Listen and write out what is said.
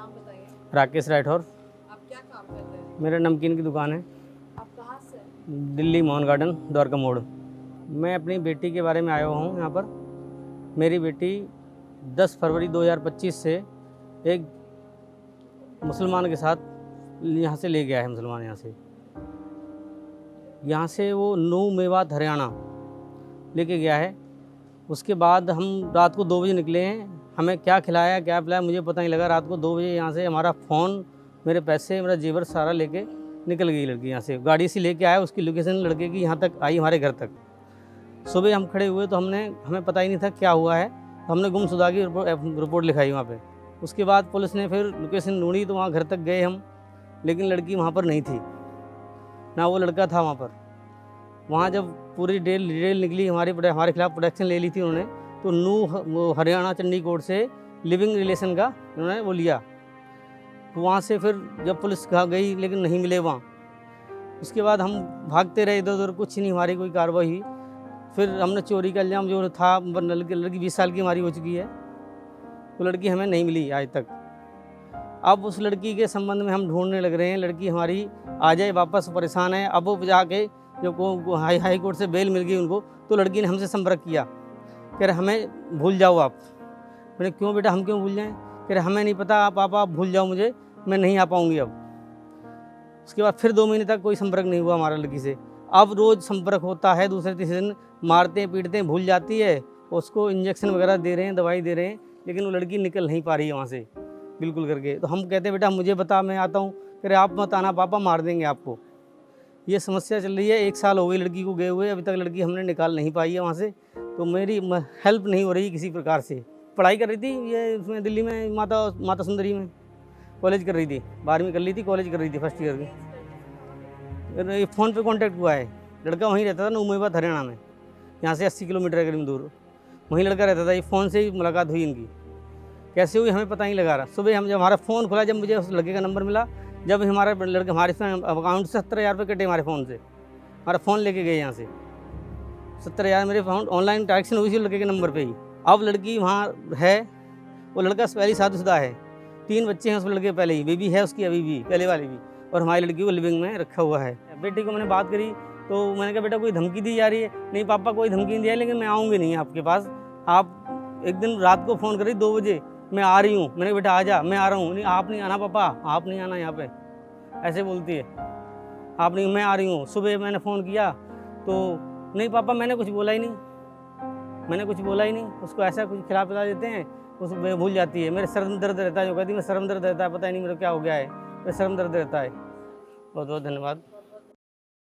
नाम बताइए। राकेश राठौर। आप क्या काम करते हैं? मेरा नमकीन की दुकान है, आप कहाँ से हैं? दिल्ली मोहन गार्डन द्वारका मोड़। मैं अपनी बेटी के बारे में आया हूँ यहाँ पर। मेरी बेटी 10 फरवरी 2025 से एक मुसलमान के साथ यहाँ से ले गया है। मुसलमान यहाँ से वो नू मेवात हरियाणा लेके गया है। उसके बाद हम रात को 2 बजे निकले हैं। हमें क्या खिलाया क्या पिलाया मुझे पता नहीं लगा। रात को 2 बजे यहाँ से हमारा फ़ोन, मेरे पैसे, मेरा जेवर सारा लेके निकल गई लड़की यहाँ से। गाड़ी से लेके आया, उसकी लोकेशन लड़के की यहाँ तक आई, हमारे घर तक। सुबह हम खड़े हुए तो हमें पता ही नहीं था क्या हुआ है। हमने गुमशुदा की रिपोर्ट लिखाई वहाँ पे। उसके बाद पुलिस ने फिर लोकेशन ढूंढी तो वहाँ घर तक गए हम, लेकिन लड़की वहाँ पर नहीं थी, ना वो लड़का था वहाँ पर। वहाँ जब पूरी डिटेल निकली, हमारे खिलाफ प्रोटेक्शन ले ली थी उन्होंने, तो नू हरियाणा चंडीगढ़ से लिविंग रिलेशन का उन्होंने वो लिया। तो वहाँ से फिर जब पुलिस गई लेकिन नहीं मिले वहाँ। उसके बाद हम भागते रहे इधर उधर, कुछ नहीं, हमारी कोई कार्रवाई हुई। फिर हमने चोरी का इल्ज़ाम जो था, लड़की 20 साल की हमारी हो चुकी है, तो लड़की हमें नहीं मिली आज तक। अब उस लड़की के संबंध में हम ढूंढने लग रहे हैं, लड़की हमारी आ जाए वापस, परेशान है। अब वो जाके जब हाई कोर्ट से बेल मिल गई उनको, तो लड़की ने हमसे संपर्क किया, कह रहे हमें भूल जाओ आप। मैंने क्यों बेटा, हम क्यों भूल जाएं? कह रहे हमें नहीं पता, पापा आप भूल जाओ मुझे, मैं नहीं आ पाऊँगी अब। उसके बाद फिर 2 महीने तक कोई संपर्क नहीं हुआ हमारा लड़की से। अब रोज़ संपर्क होता है, दूसरे तीसरे दिन मारते हैं पीटते हैं, भूल जाती है। उसको इंजेक्शन वगैरह दे रहे हैं, दवाई दे रहे हैं, लेकिन वो लड़की निकल नहीं पा रही है वहाँ से बिल्कुल करके। तो हम कहते हैं बेटा मुझे बता, मैं आता हूँ। कह रहे आप मत आना पापा, मार देंगे आपको। ये समस्या चल रही है। 1 साल हो गई लड़की को गए हुए, अभी तक लड़की हमने निकाल नहीं पाई है वहाँ से। तो मेरी हेल्प नहीं हो रही किसी प्रकार से। पढ़ाई कर रही थी ये उसमें दिल्ली में माता सुंदरी में कॉलेज कर रही थी, 12वीं कर ली थी, कॉलेज कर रही थी फर्स्ट ईयर की। ये फ़ोन पे कांटेक्ट हुआ है। लड़का वहीं रहता था नू मेवात हरियाणा में, यहाँ से 80 किलोमीटर के करीब दूर वहीं लड़का रहता था। ये फ़ोन से ही मुलाकात हुई इनकी, कैसे हुई हमें पता नहीं लगा रहा। सुबह जब हमारा फ़ोन खुला, जब मुझे उस लड़के का नंबर मिला, जब हमारे अकाउंट से 70,000 रुपये कटे हमारे फ़ोन से। हमारा फ़ोन लेके गए यहाँ से, 70,000 मेरे अकाउंट ऑनलाइन ट्रांजेक्शन हुई थी लड़के के नंबर पे ही। अब लड़की वहाँ है, वो लड़का पहले शादीशुदा है, 3 बच्चे हैं उस लड़के के पहले ही, बेबी है उसकी अभी भी, पहले वाली भी, और हमारी लड़की को लिविंग में रखा हुआ है। बेटी को मैंने बात करी तो मैंने कहा बेटा कोई धमकी दी जा रही है? नहीं पापा कोई धमकी नहीं दिया, लेकिन मैं आऊँगी नहीं आपके पास। आप एक दिन रात को फ़ोन करी 2 बजे, मैं आ रही हूँ। मैंने कहा बेटा आ जा, मैं आ रहा हूँ। नहीं आप नहीं आना पापा, आप नहीं आना यहाँ पे, ऐसे बोलती है। आप नहीं, मैं आ रही हूँ। सुबह मैंने फ़ोन किया तो नहीं पापा मैंने कुछ बोला ही नहीं, मैंने कुछ बोला ही नहीं। उसको ऐसा कुछ खिला पिला देते हैं, उस भूल जाती है। मेरे सर में दर्द रहता है, जो कहती है मैं सर में दर्द रहता है, पता ही नहीं मेरा क्या हो गया है, मेरे सर में दर्द रहता है। बहुत बहुत धन्यवाद।